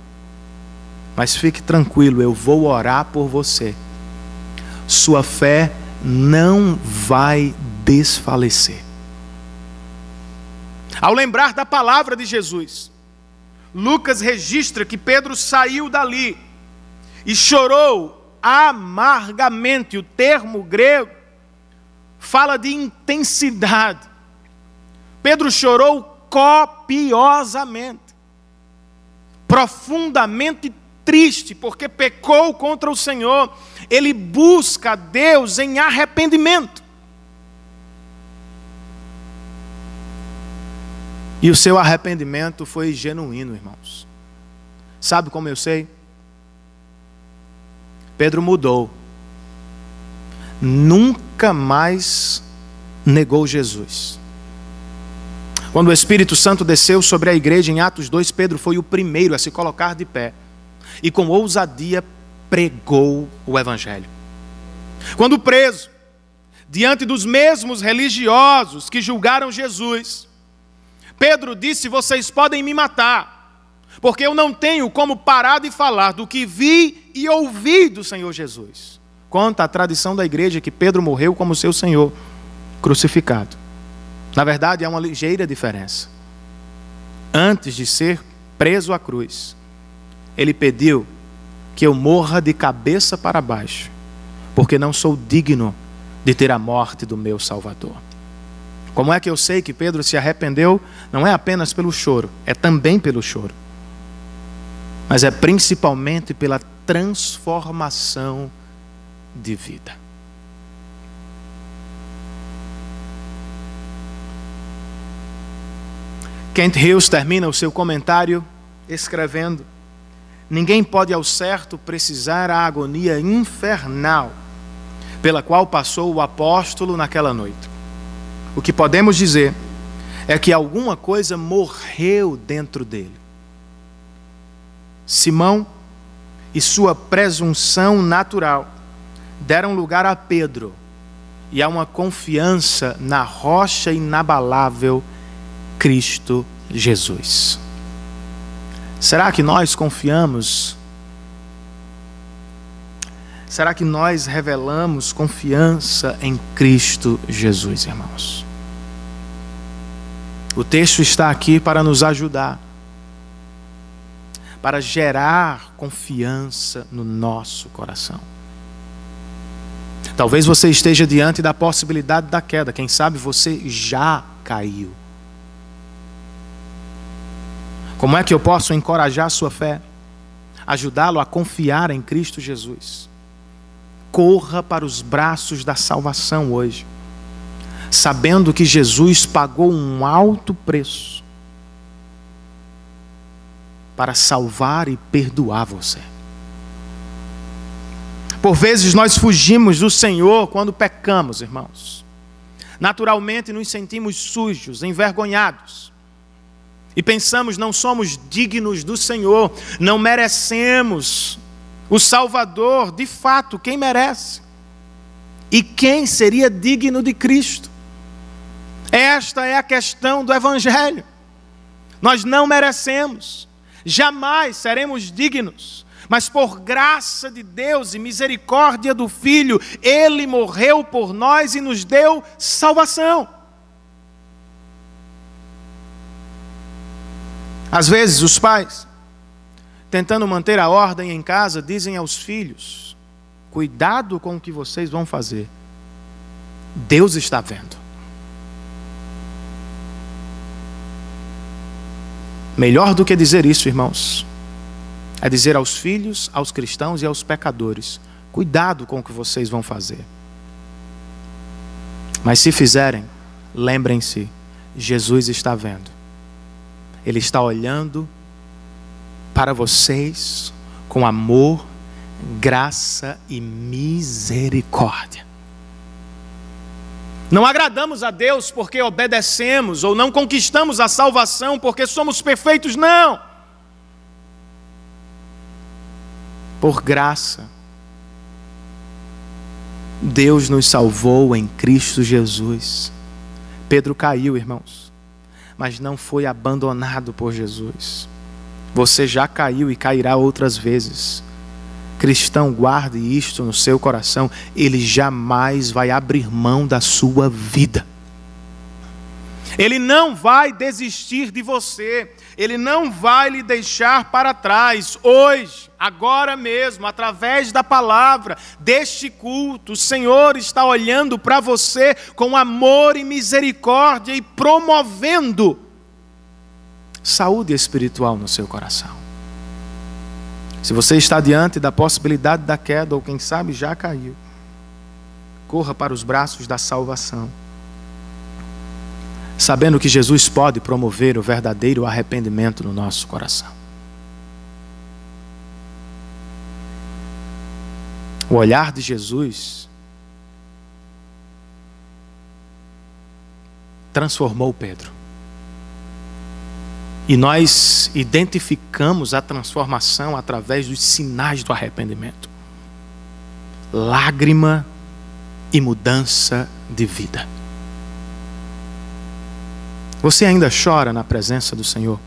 mas fique tranquilo, eu vou orar por você. Sua fé não vai desfalecer. Ao lembrar da palavra de Jesus, Lucas registra que Pedro saiu dali e chorou amargamente. O termo grego fala de intensidade. Pedro chorou copiosamente, profundamente triste, porque pecou contra o Senhor. Ele busca a Deus em arrependimento. E o seu arrependimento foi genuíno, irmãos. Sabe como eu sei? Pedro mudou. Nunca mais negou Jesus. Quando o Espírito Santo desceu sobre a igreja em Atos 2, Pedro foi o primeiro a se colocar de pé e com ousadia pregou o Evangelho. Quando preso, diante dos mesmos religiosos que julgaram Jesus, Pedro disse: vocês podem me matar, porque eu não tenho como parar de falar do que vi e ouvi do Senhor Jesus. Conta a tradição da igreja que Pedro morreu como seu Senhor, crucificado. Na verdade, há uma ligeira diferença. Antes de ser preso à cruz, ele pediu que eu morra de cabeça para baixo, porque não sou digno de ter a morte do meu Salvador. Como é que eu sei que Pedro se arrependeu? Não é apenas pelo choro, é também pelo choro, mas é principalmente pela transformação de vida. Kent Hughes termina o seu comentário escrevendo: ninguém pode ao certo precisar a agonia infernal pela qual passou o apóstolo naquela noite. O que podemos dizer é que alguma coisa morreu dentro dele. Simão e sua presunção natural deram lugar a Pedro e a uma confiança na rocha inabalável Cristo Jesus. Será que nós confiamos Será que nós revelamos confiança em Cristo Jesus, irmãos? O texto está aqui para nos ajudar, para gerar confiança no nosso coração. Talvez você esteja diante da possibilidade da queda. Quem sabe você já caiu. Como é que eu posso encorajar a sua fé? Ajudá-lo a confiar em Cristo Jesus. Corra para os braços da salvação hoje, sabendo que Jesus pagou um alto preço para salvar e perdoar você. Por vezes nós fugimos do Senhor quando pecamos, irmãos. Naturalmente nos sentimos sujos, envergonhados. E pensamos, não somos dignos do Senhor, não merecemos o Salvador. De fato, quem merece? E quem seria digno de Cristo? Esta é a questão do Evangelho. Nós não merecemos, jamais seremos dignos, mas por graça de Deus e misericórdia do Filho, Ele morreu por nós e nos deu salvação. Às vezes os pais, tentando manter a ordem em casa, dizem aos filhos: cuidado com o que vocês vão fazer, Deus está vendo. Melhor do que dizer isso, irmãos, é dizer aos filhos, aos cristãos e aos pecadores: cuidado com o que vocês vão fazer. Mas se fizerem, lembrem-se, Jesus está vendo. Ele está olhando para vocês com amor, graça e misericórdia. Não agradamos a Deus porque obedecemos, ou não conquistamos a salvação porque somos perfeitos, não. Por graça, Deus nos salvou em Cristo Jesus. Pedro caiu, irmãos, mas não foi abandonado por Jesus. Você já caiu e cairá outras vezes. Cristão, guarde isto no seu coração: Ele jamais vai abrir mão da sua vida. Ele não vai desistir de você. Ele não vai lhe deixar para trás. Hoje, agora mesmo, através da palavra, deste culto, o Senhor está olhando para você com amor e misericórdia e promovendo saúde espiritual no seu coração. Se você está diante da possibilidade da queda, ou quem sabe já caiu, corra para os braços da salvação, sabendo que Jesus pode promover o verdadeiro arrependimento no nosso coração. O olhar de Jesus transformou Pedro. E nós identificamos a transformação através dos sinais do arrependimento: lágrima e mudança de vida. Você ainda chora na presença do Senhor?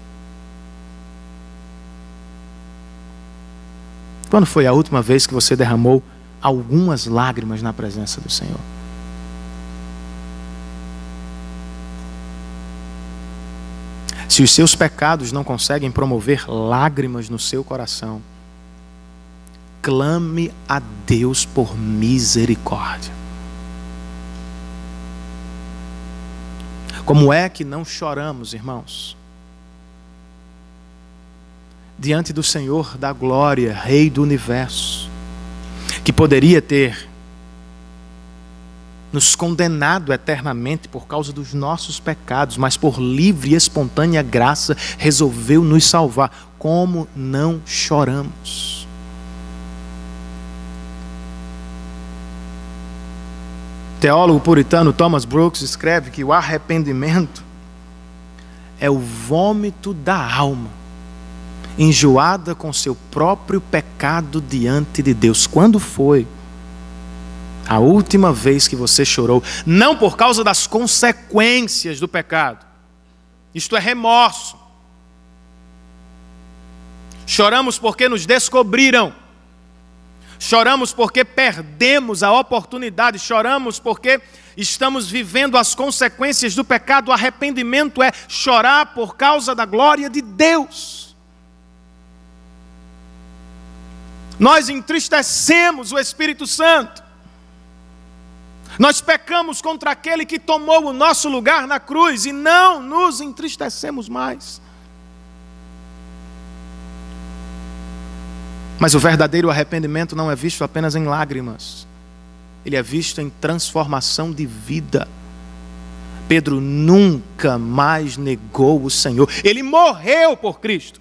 Quando foi a última vez que você derramou algumas lágrimas na presença do Senhor? Se os seus pecados não conseguem promover lágrimas no seu coração, clame a Deus por misericórdia. Como é que não choramos, irmãos, diante do Senhor da glória, Rei do universo, que poderia ter nos condenado eternamente por causa dos nossos pecados, mas por livre e espontânea graça resolveu nos salvar? Como não choramos? O teólogo puritano Thomas Brooks escreve que o arrependimento é o vômito da alma, enjoada com seu próprio pecado diante de Deus. Quando foi a última vez que você chorou? Não por causa das consequências do pecado. Isto é remorso. Choramos porque nos descobriram. choramos porque perdemos a oportunidade, choramos porque estamos vivendo as consequências do pecado. O arrependimento é chorar por causa da glória de Deus. Nós entristecemos o Espírito Santo. Nós pecamos contra aquele que tomou o nosso lugar na cruz e não nos entristecemos mais. Mas o verdadeiro arrependimento não é visto apenas em lágrimas. Ele é visto em transformação de vida. Pedro nunca mais negou o Senhor. Ele morreu por Cristo.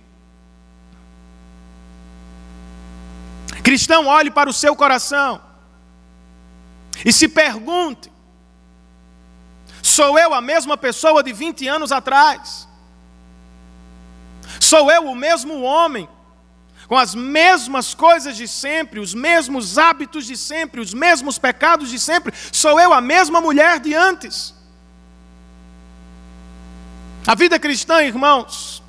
Cristão, olhe para o seu coração e se pergunte: sou eu a mesma pessoa de 20 anos atrás? Sou eu o mesmo homem, com as mesmas coisas de sempre, os mesmos hábitos de sempre, os mesmos pecados de sempre? Sou eu a mesma mulher de antes? A vida cristã, irmãos,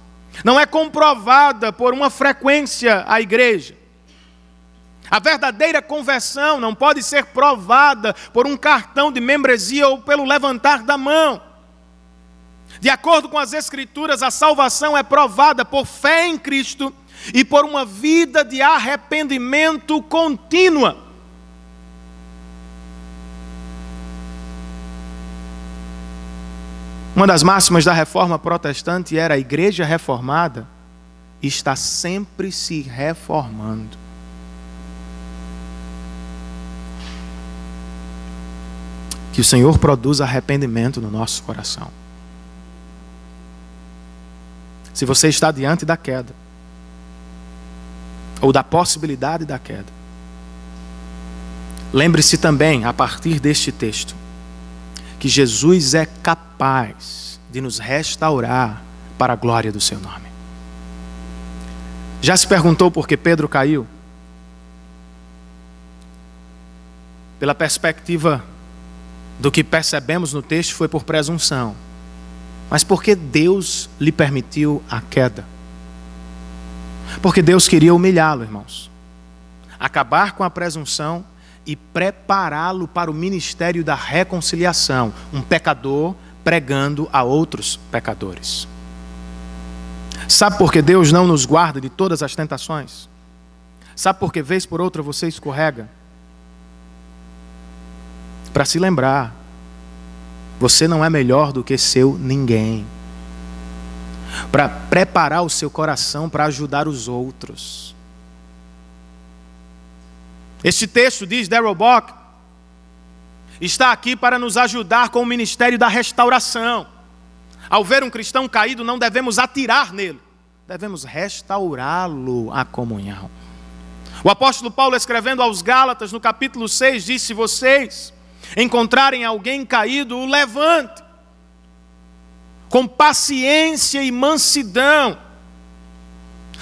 não é comprovada por uma frequência à igreja. A verdadeira conversão não pode ser provada por um cartão de membresia ou pelo levantar da mão. De acordo com as Escrituras, a salvação é provada por fé em Cristo e por uma vida de arrependimento contínua. Uma das máximas da reforma protestante era: a igreja reformada está sempre se reformando. Que o Senhor produza arrependimento no nosso coração. Se você está diante da queda, ou da possibilidade da queda, lembre-se também, a partir deste texto, que Jesus é capaz de nos restaurar para a glória do seu nome. Já se perguntou por que Pedro caiu? Pela perspectiva do que percebemos no texto, foi por presunção. Mas por que Deus lhe permitiu a queda? Porque Deus queria humilhá-lo, irmãos. Acabar com a presunção e prepará-lo para o ministério da reconciliação. Um pecador pregando a outros pecadores. Sabe por que Deus não nos guarda de todas as tentações? Sabe por que vez por outra você escorrega? Para se lembrar, você não é melhor do que seu ninguém. Para preparar o seu coração para ajudar os outros. Este texto, diz Darrell Bock, está aqui para nos ajudar com o ministério da restauração. Ao ver um cristão caído, não devemos atirar nele, devemos restaurá-lo à comunhão. O apóstolo Paulo, escrevendo aos Gálatas, no capítulo 6, disse: se vocês encontrarem alguém caído, o levante com paciência e mansidão.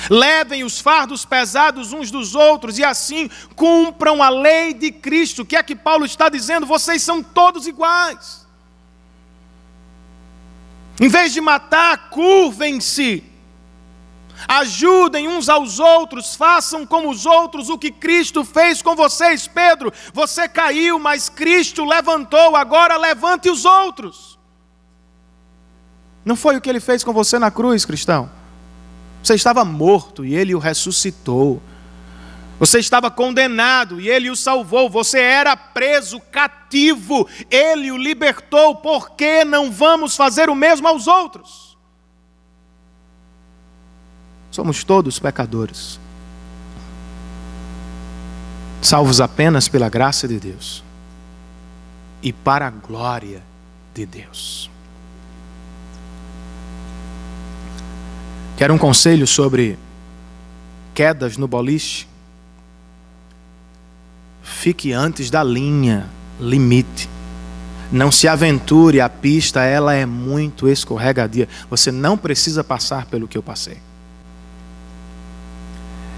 Levem os fardos pesados uns dos outros e assim cumpram a lei de Cristo. O que é que Paulo está dizendo? Vocês são todos iguais. Em vez de matar, curvem-se. Ajudem uns aos outros, façam como os outros o que Cristo fez com vocês. Pedro, você caiu, mas Cristo levantou, agora levante os outros. Não foi o que Ele fez com você na cruz, cristão? Você estava morto e Ele o ressuscitou. Você estava condenado e Ele o salvou. Você era preso, cativo, Ele o libertou. Por que não vamos fazer o mesmo aos outros? Somos todos pecadores, salvos apenas pela graça de Deus e para a glória de Deus. Quer um conselho sobre quedas no boliche? Fique antes da linha limite. Não se aventure, a pista ela é muito escorregadia. Você não precisa passar pelo que eu passei.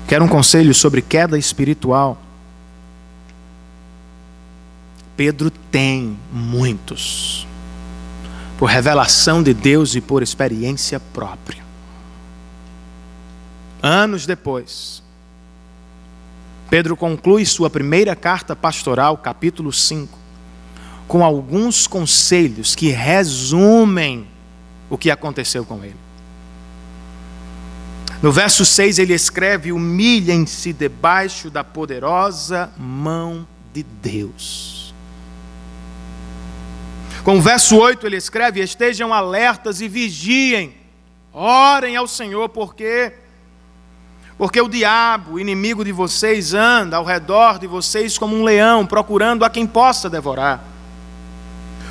Quer um conselho sobre queda espiritual? Pedro tem muitos, por revelação de Deus e por experiência própria. Anos depois, Pedro conclui sua primeira carta pastoral, capítulo 5, com alguns conselhos que resumem o que aconteceu com ele. No verso 6 ele escreve: humilhem-se debaixo da poderosa mão de Deus. Com o verso 8 ele escreve: estejam alertas e vigiem, orem ao Senhor, porque o diabo, inimigo de vocês, anda ao redor de vocês como um leão, procurando a quem possa devorar.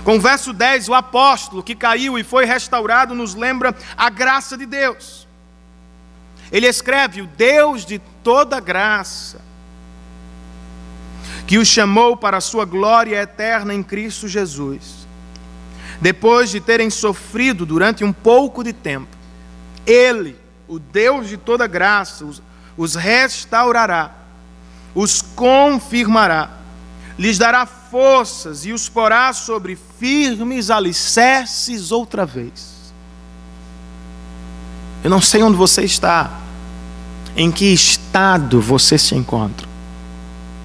Com o verso 10, o apóstolo que caiu e foi restaurado nos lembra a graça de Deus. Ele escreve: o Deus de toda graça, que o chamou para a sua glória eterna em Cristo Jesus, depois de terem sofrido durante um pouco de tempo, Ele, o Deus de toda graça, os restaurará, os confirmará, lhes dará forças e os porá sobre firmes alicerces outra vez. Eu não sei onde você está, em que estado você se encontra.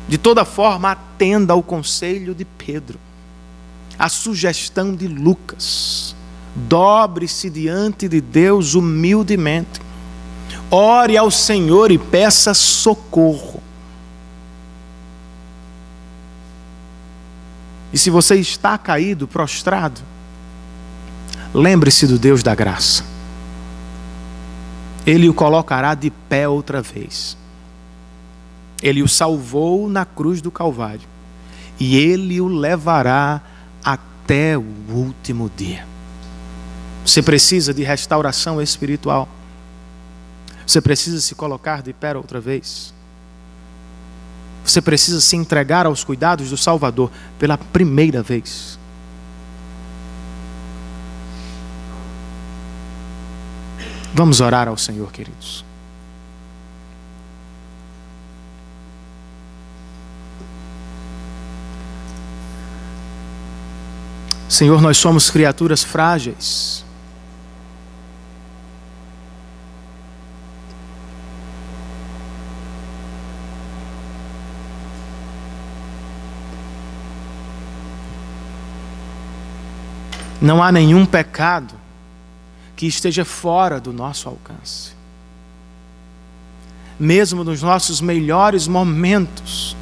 De toda forma, atenda ao conselho de Pedro, a sugestão de Lucas. Dobre-se diante de Deus humildemente, ore ao Senhor e peça socorro. E se você está caído, prostrado, lembre-se do Deus da graça. Ele o colocará de pé outra vez. Ele o salvou na cruz do Calvário, e Ele o levará até o último dia. Você precisa de restauração espiritual. Você precisa se colocar de pé outra vez. Você precisa se entregar aos cuidados do Salvador pela primeira vez. Vamos orar ao Senhor, queridos. Senhor, nós somos criaturas frágeis. Não há nenhum pecado que esteja fora do nosso alcance. Mesmo nos nossos melhores momentos,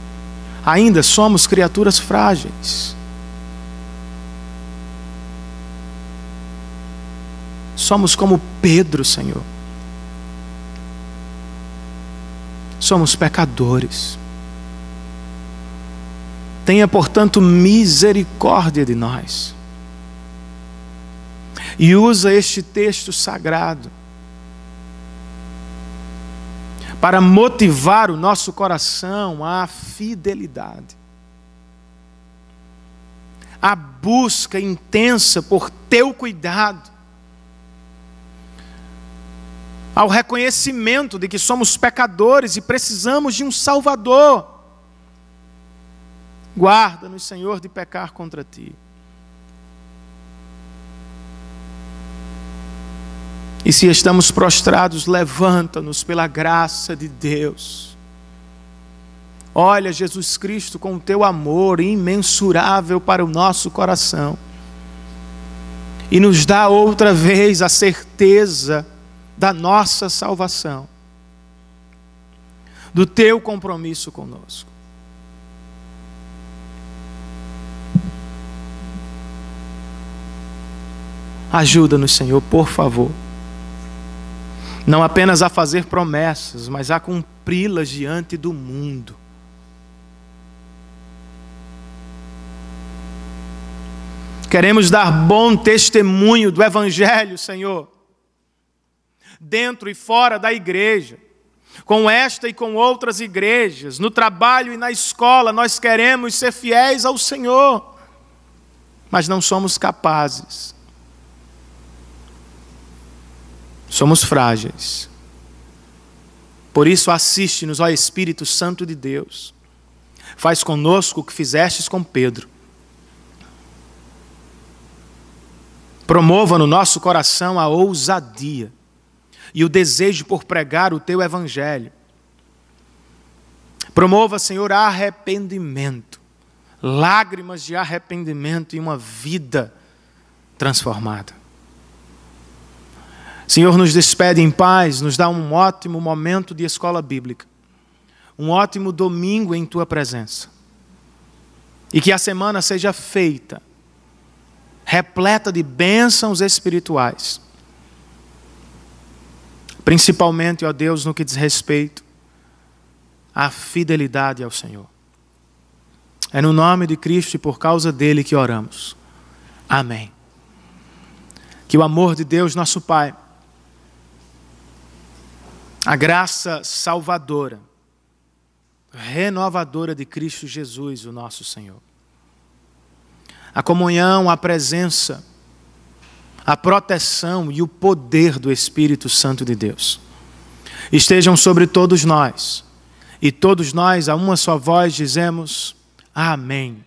ainda somos criaturas frágeis. Somos como Pedro, Senhor. Somos pecadores. Tenha, portanto, misericórdia de nós. E usa este texto sagrado para motivar o nosso coração à fidelidade, à busca intensa por teu cuidado, ao reconhecimento de que somos pecadores e precisamos de um Salvador. Guarda-nos, Senhor, de pecar contra ti. E se estamos prostrados, levanta-nos pela graça de Deus. Olha Jesus Cristo com o teu amor imensurável para o nosso coração. E nos dá outra vez a certeza da nossa salvação, do teu compromisso conosco. Ajuda-nos, Senhor, por favor. Não apenas a fazer promessas, mas a cumpri-las diante do mundo. Queremos dar bom testemunho do Evangelho, Senhor, dentro e fora da igreja, com esta e com outras igrejas, no trabalho e na escola. Nós queremos ser fiéis ao Senhor, mas não somos capazes. Somos frágeis. Por isso, assiste-nos, ó Espírito Santo de Deus. Faz conosco o que fizestes com Pedro. Promova no nosso coração a ousadia e o desejo por pregar o teu Evangelho. Promova, Senhor, arrependimento, lágrimas de arrependimento e uma vida transformada. Senhor, nos despede em paz, nos dá um ótimo momento de escola bíblica, um ótimo domingo em Tua presença. E que a semana seja feita, repleta de bênçãos espirituais. Principalmente, ó Deus, no que diz respeito à fidelidade ao Senhor. É no nome de Cristo e por causa dele que oramos. Amém. Que o amor de Deus, nosso Pai, a graça salvadora, renovadora de Cristo Jesus, o nosso Senhor, a comunhão, a presença, a proteção e o poder do Espírito Santo de Deus estejam sobre todos nós. E todos nós, a uma só voz, dizemos: Amém.